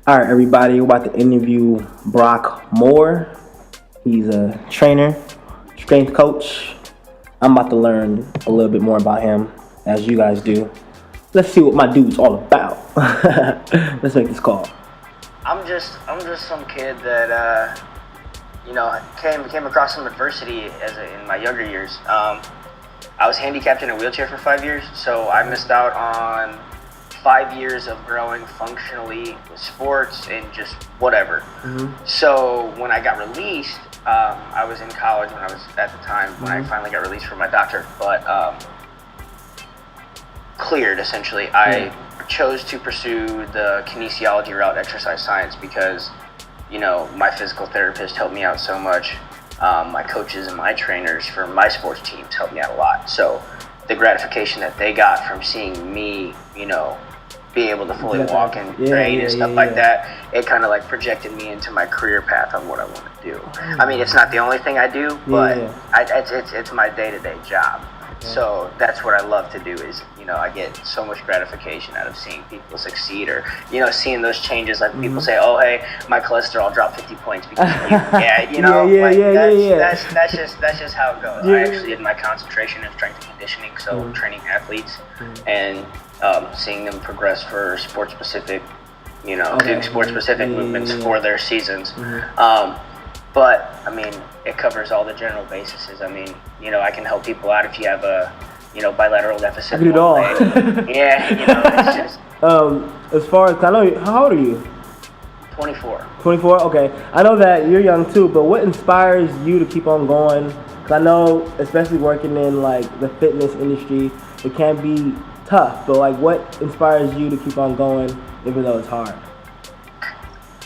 All right, everybody, we're about to interview Brock Moore. He's a trainer, strength coach. I'm about to learn a little bit more about him, as you guys do. Let's see what my dude's all about. Let's make this call. I'm just some kid that came across some adversity in my younger years. I was handicapped in a wheelchair for 5 years, so I missed out on 5 years of growing functionally with sports and just whatever. So when I got released, I was in college when I was at the time when I finally got released from my doctor, but cleared essentially. I chose to pursue the kinesiology route, exercise science, because my physical therapist helped me out so much. My coaches and my trainers for my sports teams helped me out a lot. So the gratification that they got from seeing me, be able to fully walk and train and stuff like that, it kind of like projected me into my career path on what I want to do. I mean, it's not the only thing I do, but it's my day-to-day job. So that's what I love to do is, I get so much gratification out of seeing people succeed, or, seeing those changes. Like people say, oh, hey, my cholesterol dropped 50 points because of you. That's just how it goes. I actually did my concentration in strength and conditioning, so training athletes and seeing them progress for sports-specific, doing sports-specific movements for their seasons. But, I mean, it covers all the general bases. I mean, I can help people out if you have a, bilateral deficit. I can do it all. It's just... As far as, I know, how old are you? 24. 24? Okay. I know that you're young too, but what inspires you to keep on going? Because I know, especially working in, like, the fitness industry, it can be tough, but, like, what inspires you to keep on going even though it's hard?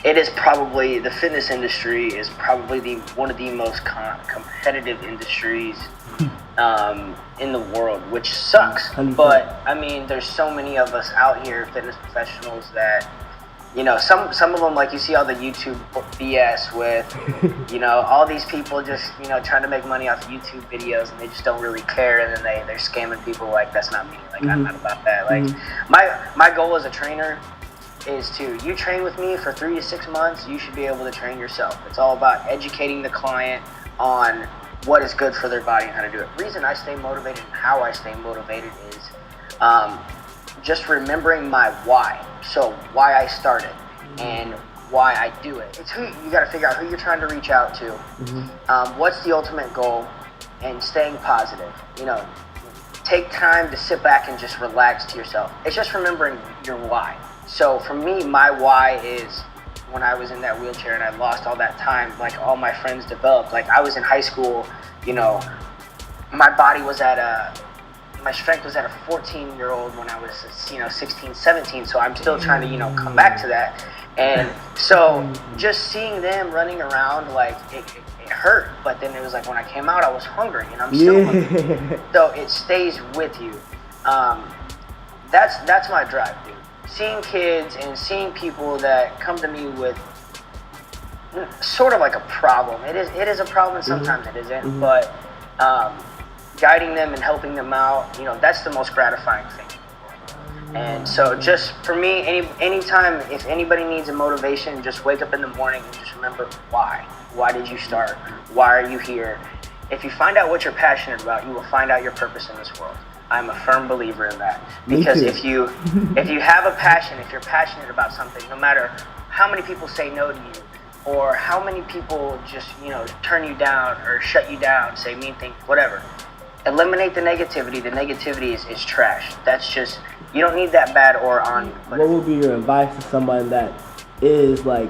It is probably, the fitness industry is probably one of the most competitive industries in the world, which sucks. 100%. But I mean, there's so many of us out here, fitness professionals, that some of them, like you see all the YouTube BS with all these people just trying to make money off YouTube videos, and they just don't really care, and then they're scamming people. Like, that's not me. Like, I'm not about that. Like, my goal as a trainer is you train with me for 3 to 6 months, you should be able to train yourself. It's all about educating the client on what is good for their body and how to do it. The reason I stay motivated and how I stay motivated is just remembering my why. So why I started and why I do it. It's you got to figure out who you're trying to reach out to. What's the ultimate goal, and staying positive. Take time to sit back and just relax to yourself. It's just remembering your why. So for me, my why is when I was in that wheelchair and I lost all that time, like all my friends developed. Like I was in high school, my body was my strength was at a 14-year-old when I was, 16, 17. So I'm still trying to, come back to that. And so just seeing them running around, like it hurt. But then it was like when I came out, I was hungry, and I'm still hungry. So it stays with you. That's my drive, dude. Seeing kids and seeing people that come to me with sort of like a problem. It is a problem, and sometimes it isn't. But guiding them and helping them out, that's the most gratifying thing. And so just for me, anytime, if anybody needs a motivation, just wake up in the morning and just remember why. Why did you start? Why are you here? If you find out what you're passionate about, you will find out your purpose in this world. I'm a firm believer in that. Because if you have a passion, if you're passionate about something, no matter how many people say no to you, or how many people just, turn you down or shut you down, say mean things, whatever, eliminate the negativity. The negativity is trash. That's just, you don't need that bad or on you. What would be your advice to someone that is like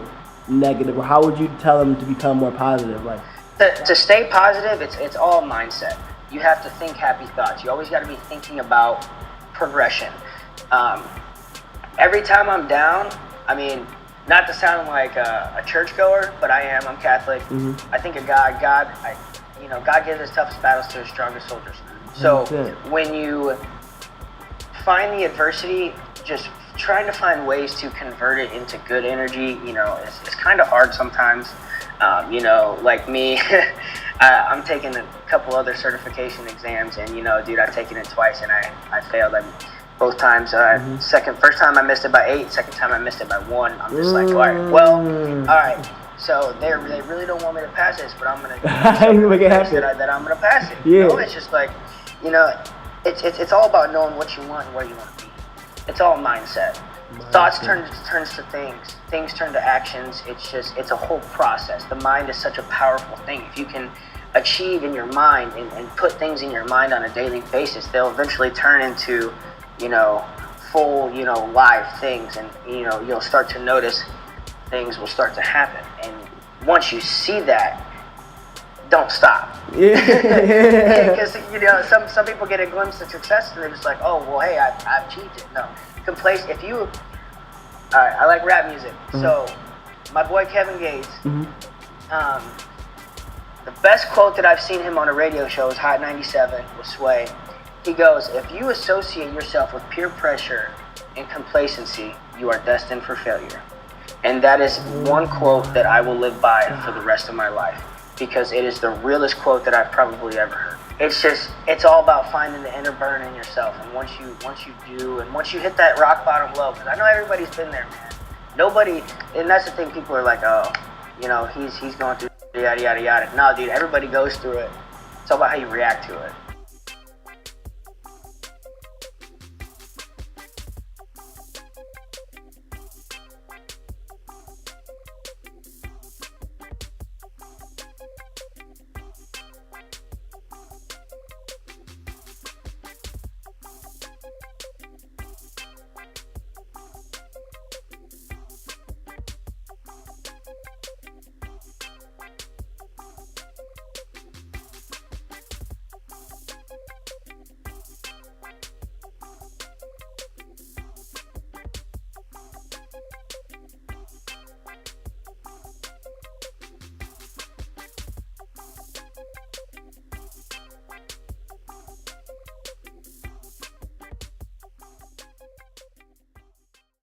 negative, or how would you tell them to become more positive? Like to stay positive, it's all mindset. You have to think happy thoughts. You always got to be thinking about progression. Every time I'm down, I mean, not to sound like a churchgoer, but I am. I'm Catholic. I think of God. God gives his toughest battles to his strongest soldiers. So when you find the adversity, just trying to find ways to convert it into good energy, it's kind of hard sometimes. Like me, I'm taking a couple other certification exams, and dude, I've taken it twice and I failed. both times. First time I missed it by 8. Second time I missed it by 1. I'm just like, all right, well, all right. So they really don't want me to pass this, but I'm gonna make it happen. that I'm gonna pass it. Yeah. You know, it's just like, you know, it's all about knowing what you want and where you want to be. It's all mindset. Thoughts turns to things. Things turn to actions. It's a whole process. The mind is such a powerful thing. If you can achieve in your mind and put things in your mind on a daily basis, they'll eventually turn into, you know, full, you know, live things, and you know, you'll start to notice things will start to happen. And once you see that, don't stop. Yeah. Because you know, some people get a glimpse of success and they're just like, oh well, hey, I've achieved it. No, if you, all right, I like rap music. So my boy Kevin Gates, the best quote that I've seen him on a radio show is Hot 97 with Sway. He goes, if you associate yourself with peer pressure and complacency, you are destined for failure. And that is one quote that I will live by for the rest of my life, because it is the realest quote that I've probably ever heard. It's all about finding the inner burn in yourself. And once you hit that rock bottom low, because I know everybody's been there, man. Nobody, and that's the thing, people are like, oh, you know, he's going through yada, yada, yada. No, dude, everybody goes through it. It's all about how you react to it.